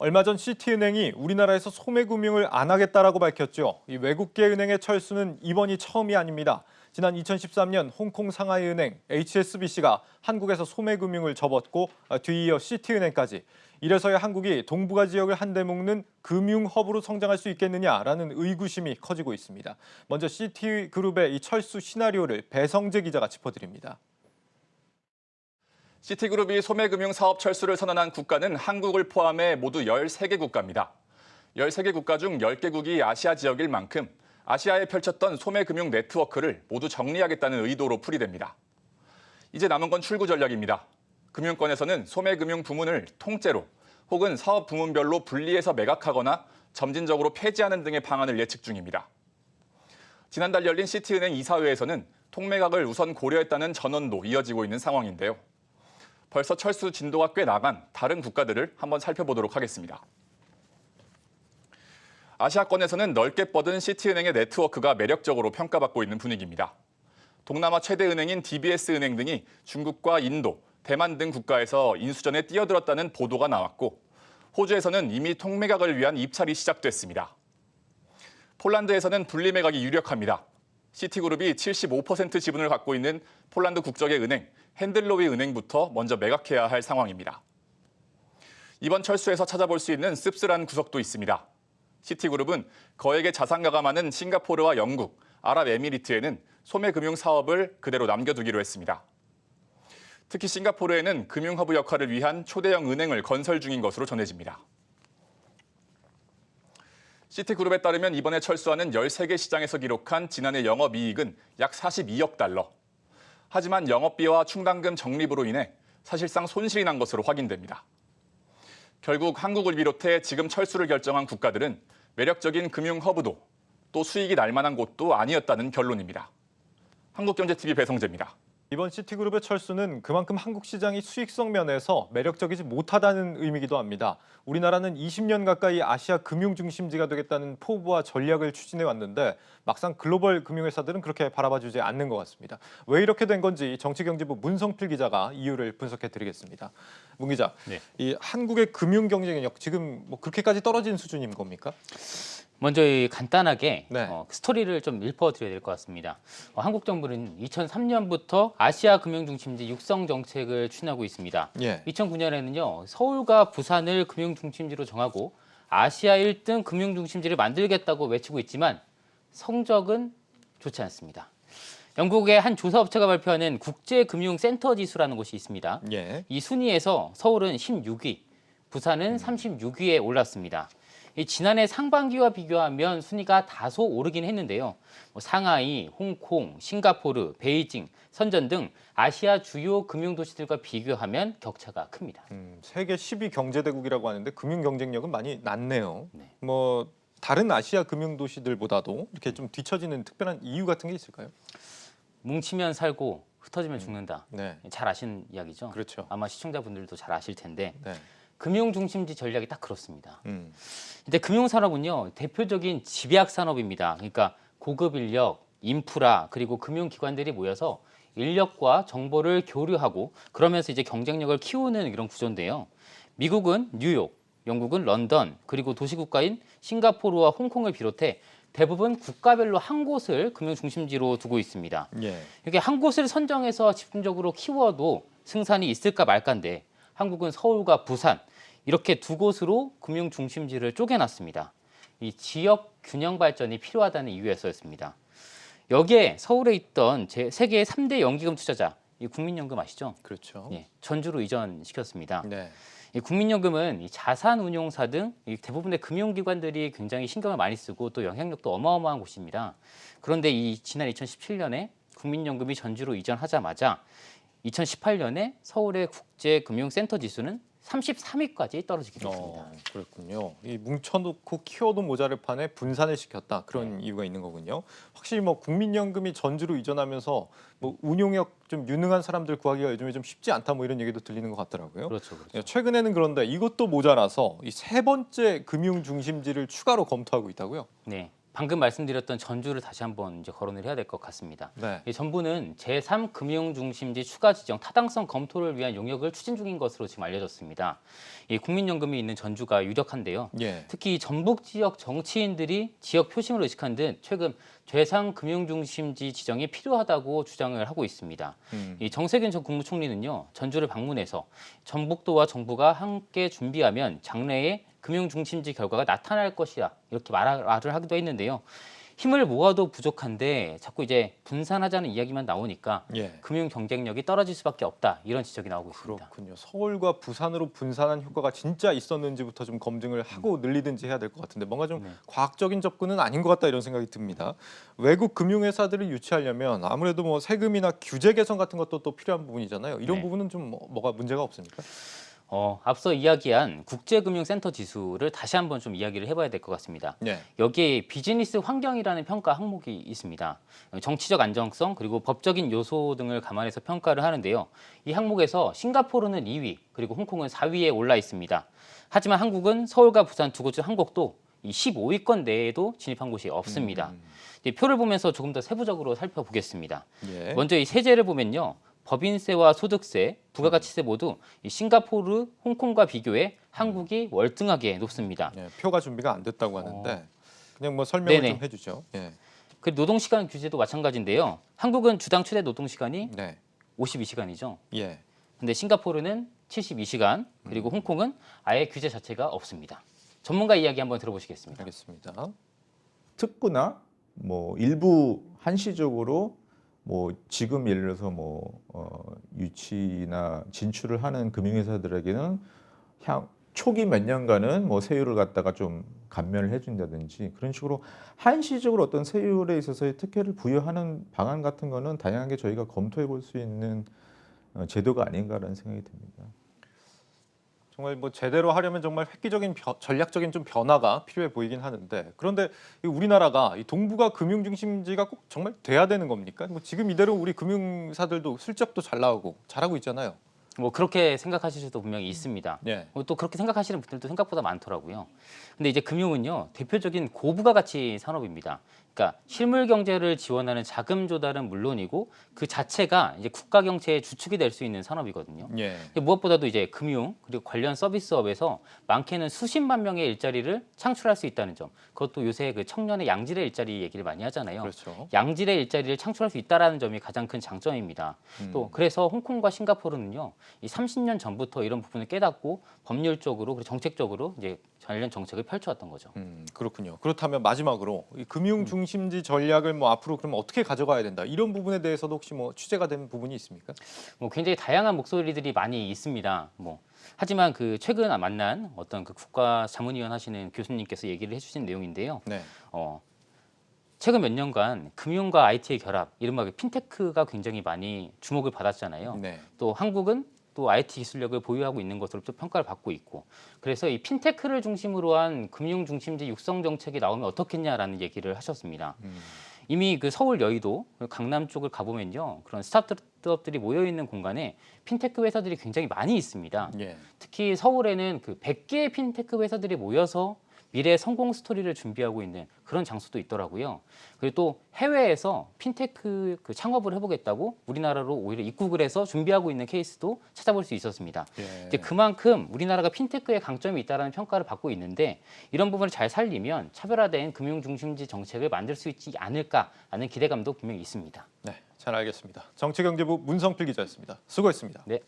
얼마 전 시티은행이 우리나라에서 소매금융을 안 하겠다라고 밝혔죠. 이 외국계 은행의 철수는 이번이 처음이 아닙니다. 지난 2013년 홍콩 상하이은행 HSBC가 한국에서 소매금융을 접었고 뒤이어 시티은행까지. 이래서야 한국이 동북아 지역을 한데 묶는 금융허브로 성장할 수 있겠느냐라는 의구심이 커지고 있습니다. 먼저 시티그룹의 이 철수 시나리오를 배성재 기자가 짚어드립니다. 시티그룹이 소매금융 사업 철수를 선언한 국가는 한국을 포함해 모두 13개 국가입니다. 13개 국가 중 10개국이 아시아 지역일 만큼 아시아에 펼쳤던 소매금융 네트워크를 모두 정리하겠다는 의도로 풀이됩니다. 이제 남은 건 출구 전략입니다. 금융권에서는 소매금융 부문을 통째로 혹은 사업 부문별로 분리해서 매각하거나 점진적으로 폐지하는 등의 방안을 예측 중입니다. 지난달 열린 시티은행 이사회에서는 통매각을 우선 고려했다는 전언도 이어지고 있는 상황인데요. 벌써 철수 진도가 꽤 나간 다른 국가들을 한번 살펴보도록 하겠습니다. 아시아권에서는 넓게 뻗은 시티은행의 네트워크가 매력적으로 평가받고 있는 분위기입니다. 동남아 최대 은행인 DBS은행 등이 중국과 인도, 대만 등 국가에서 인수전에 뛰어들었다는 보도가 나왔고 호주에서는 이미 통매각을 위한 입찰이 시작됐습니다. 폴란드에서는 분리매각이 유력합니다. 시티그룹이 75% 지분을 갖고 있는 폴란드 국적의 은행 핸들로위 은행부터 먼저 매각해야 할 상황입니다. 이번 철수에서 찾아볼 수 있는 씁쓸한 구석도 있습니다. 시티그룹은 거액의 자산가가 많은 싱가포르와 영국, 아랍에미리트에는 소매금융 사업을 그대로 남겨두기로 했습니다. 특히 싱가포르에는 금융허브 역할을 위한 초대형 은행을 건설 중인 것으로 전해집니다. 시티그룹에 따르면 이번에 철수하는 13개 시장에서 기록한 지난해 영업이익은 약 42억 달러. 하지만 영업비와 충당금 적립으로 인해 사실상 손실이 난 것으로 확인됩니다. 결국 한국을 비롯해 지금 철수를 결정한 국가들은 매력적인 금융허브도 또 수익이 날 만한 곳도 아니었다는 결론입니다. 한국경제TV 배성재입니다. 이번 시티그룹의 철수는 그만큼 한국 시장이 수익성 면에서 매력적이지 못하다는 의미이기도 합니다. 우리나라는 20년 가까이 아시아 금융 중심지가 되겠다는 포부와 전략을 추진해 왔는데 막상 글로벌 금융회사들은 그렇게 바라봐주지 않는 것 같습니다. 왜 이렇게 된 건지 정치경제부 문성필 기자가 이유를 분석해 드리겠습니다. 문 기자, 네. 이 한국의 금융 경쟁력 지금 뭐 그렇게까지 떨어진 수준인 겁니까? 먼저 간단하게 네. 스토리를 좀 읊어드려야 될 것 같습니다. 한국 정부는 2003년부터 아시아 금융 중심지 육성 정책을 추진하고 있습니다. 예. 2009년에는요 서울과 부산을 금융 중심지로 정하고 아시아 1등 금융 중심지를 만들겠다고 외치고 있지만 성적은 좋지 않습니다. 영국의 한 조사업체가 발표하는 국제금융센터 지수라는 곳이 있습니다. 예. 이 순위에서 서울은 16위, 부산은 36위에 올랐습니다. 지난해 상반기와 비교하면 순위가 다소 오르긴 했는데요. 상하이, 홍콩, 싱가포르, 베이징, 선전 등 아시아 주요 금융도시들과 비교하면 격차가 큽니다. 세계 10위 경제대국이라고 하는데 금융 경쟁력은 많이 낮네요. 네. 뭐 다른 아시아 금융 도시들보다도 이렇게 좀 뒤처지는 특별한 이유 같은 게 있을까요? 뭉치면 살고 흩어지면 죽는다. 네. 잘 아시는 이야기죠. 그렇죠. 아마 시청자분들도 잘 아실 텐데 네. 금융 중심지 전략이 딱 그렇습니다. 근데 금융산업은요 대표적인 집약 산업입니다. 그러니까 고급 인력, 인프라 그리고 금융기관들이 모여서 인력과 정보를 교류하고 그러면서 이제 경쟁력을 키우는 이런 구조인데요. 미국은 뉴욕, 영국은 런던 그리고 도시국가인 싱가포르와 홍콩을 비롯해 대부분 국가별로 한 곳을 금융 중심지로 두고 있습니다. 예. 이게 한 곳을 선정해서 집중적으로 키워도 승산이 있을까 말까인데 한국은 서울과 부산 이렇게 두 곳으로 금융 중심지를 쪼개놨습니다. 이 지역 균형 발전이 필요하다는 이유에서였습니다. 여기에 서울에 있던 세계 3대 연기금 투자자, 이 국민연금 아시죠? 그렇죠. 예, 전주로 이전시켰습니다. 네. 이 국민연금은 이 자산운용사 등 대부분의 금융기관들이 굉장히 신경을 많이 쓰고 또 영향력도 어마어마한 곳입니다. 그런데 지난 2017년에 국민연금이 전주로 이전하자마자 2018년에 서울의 국제금융센터 지수는 33위까지 떨어지게 됐습니다. 그렇군요. 이 뭉쳐놓고 키워도 모자를 판에 분산을 시켰다. 그런 이유가 있는 거군요. 확실히 뭐 국민연금이 전주로 이전하면서 뭐 운용력 좀 유능한 사람들 구하기가 요즘에 좀 쉽지 않다 뭐 이런 얘기도 들리는 것 같더라고요. 그렇죠. 최근에는 그런데 이것도 모자라서 이 세 번째 금융 중심지를 추가로 검토하고 있다고요? 네. 방금 말씀드렸던 전주를 다시 한번 이제 거론을 해야 될 것 같습니다. 네. 이 정부는 제3금융중심지 추가 지정 타당성 검토를 위한 용역을 추진 중인 것으로 지금 알려졌습니다. 이 국민연금이 있는 전주가 유력한데요. 예. 특히 전북 지역 정치인들이 지역 표심을 의식한 듯 최근 제3금융중심지 지정이 필요하다고 주장을 하고 있습니다. 이 정세균 전 국무총리는요, 전주를 방문해서 전북도와 정부가 함께 준비하면 장래에 금융중심지 결과가 나타날 것이다 이렇게 말을 하기도 했는데요. 힘을 모아도 부족한데 자꾸 이제 분산하자는 이야기만 나오니까 예. 금융 경쟁력이 떨어질 수밖에 없다 이런 지적이 나오고 있습니다. 그렇군요. 서울과 부산으로 분산한 효과가 진짜 있었는지부터 좀 검증을 하고 늘리든지 해야 될 것 같은데 뭔가 좀 네. 과학적인 접근은 아닌 것 같다 이런 생각이 듭니다. 외국 금융회사들을 유치하려면 아무래도 뭐 세금이나 규제 개선 같은 것도 또 필요한 부분이잖아요. 이런 네. 부분은 좀 뭐가 문제가 없습니까? 앞서 이야기한 국제금융센터 지수를 다시 한번 좀 이야기를 해봐야 될 것 같습니다. 네. 여기에 비즈니스 환경이라는 평가 항목이 있습니다. 정치적 안정성 그리고 법적인 요소 등을 감안해서 평가를 하는데요. 이 항목에서 싱가포르는 2위 그리고 홍콩은 4위에 올라 있습니다. 하지만 한국은 서울과 부산 두 곳 중 한 곳도 이 15위권 내에도 진입한 곳이 없습니다. 이 표를 보면서 조금 더 세부적으로 살펴보겠습니다. 예. 먼저 이 세제를 보면요. 법인세와 소득세, 부가가치세 모두 이 싱가포르, 홍콩과 비교해 한국이 월등하게 높습니다. 예, 표가 준비가 안 됐다고 하는데 그냥 뭐 설명을 네네. 좀 해주죠. 예. 그 노동시간 규제도 마찬가지인데요. 한국은 주당 최대 노동시간이 네. 52시간이죠. 예. 근데 싱가포르는 72시간, 그리고 홍콩은 아예 규제 자체가 없습니다. 전문가 이야기 한번 들어보시겠습니다. 알겠습니다. 특구나 뭐 일부 한시적으로 뭐 지금 예를 들어서 유치나 진출을 하는 금융회사들에게는 초기 몇 년간은 뭐 세율을 갖다가 좀 감면을 해준다든지 그런 식으로 한시적으로 어떤 세율에 있어서의 특혜를 부여하는 방안 같은 거는 다양하게 저희가 검토해 볼 수 있는 제도가 아닌가라는 생각이 듭니다. 정말 뭐 제대로 하려면 정말 획기적인 전략적인 좀 변화가 필요해 보이긴 하는데 그런데 이 우리나라가 이 동북아 금융 중심지가 꼭 정말 돼야 되는 겁니까? 뭐 지금 이대로 우리 금융사들도 실적도 잘 나오고 잘하고 있잖아요. 뭐 그렇게 생각하실 수도 분명히 있습니다. 예. 또 그렇게 생각하시는 분들도 생각보다 많더라고요. 근데 이제 금융은요, 대표적인 고부가가치 산업입니다. 그러니까 실물 경제를 지원하는 자금 조달은 물론이고 그 자체가 이제 국가 경제의 주축이 될 수 있는 산업이거든요. 예. 무엇보다도 이제 금융 그리고 관련 서비스업에서 많게는 수십만 명의 일자리를 창출할 수 있다는 점. 그것도 요새 그 청년의 양질의 일자리 얘기를 많이 하잖아요. 그렇죠. 양질의 일자리를 창출할 수 있다라는 점이 가장 큰 장점입니다. 또 그래서 홍콩과 싱가포르는요, 이 30년 전부터 이런 부분을 깨닫고 법률적으로 그리고 정책적으로 이제 관련 정책을 펼쳐왔던 거죠. 그렇군요. 그렇다면 마지막으로 이 금융 중심지 전략을 뭐 앞으로 그럼 어떻게 가져가야 된다 이런 부분에 대해서도 혹시 뭐 취재가 된 부분이 있습니까? 뭐 굉장히 다양한 목소리들이 많이 있습니다. 하지만 그 최근 만난 어떤 그 국가자문위원 하시는 교수님께서 얘기를 해주신 내용인데요. 네. 최근 몇 년간 금융과 IT의 결합, 이른바 핀테크가 굉장히 많이 주목을 받았잖아요. 네. 또 한국은 또 IT 기술력을 보유하고 있는 것으로 또 평가를 받고 있고, 그래서 이 핀테크를 중심으로 한 금융 중심지 육성 정책이 나오면 어떻겠냐라는 얘기를 하셨습니다. 이미 그 서울 여의도, 강남 쪽을 가보면요, 그런 스타트업들이 모여 있는 공간에 핀테크 회사들이 굉장히 많이 있습니다. 예. 특히 서울에는 그 100개의 핀테크 회사들이 모여서 미래 성공 스토리를 준비하고 있는 그런 장소도 있더라고요. 그리고 또 해외에서 핀테크 그 창업을 해보겠다고 우리나라로 오히려 입국을 해서 준비하고 있는 케이스도 찾아볼 수 있었습니다. 예. 이제 그만큼 우리나라가 핀테크의 강점이 있다는 평가를 받고 있는데 이런 부분을 잘 살리면 차별화된 금융 중심지 정책을 만들 수 있지 않을까 하는 기대감도 분명히 있습니다. 네. 잘 알겠습니다. 정치경제부 문성필 기자였습니다. 수고했습니다. 네.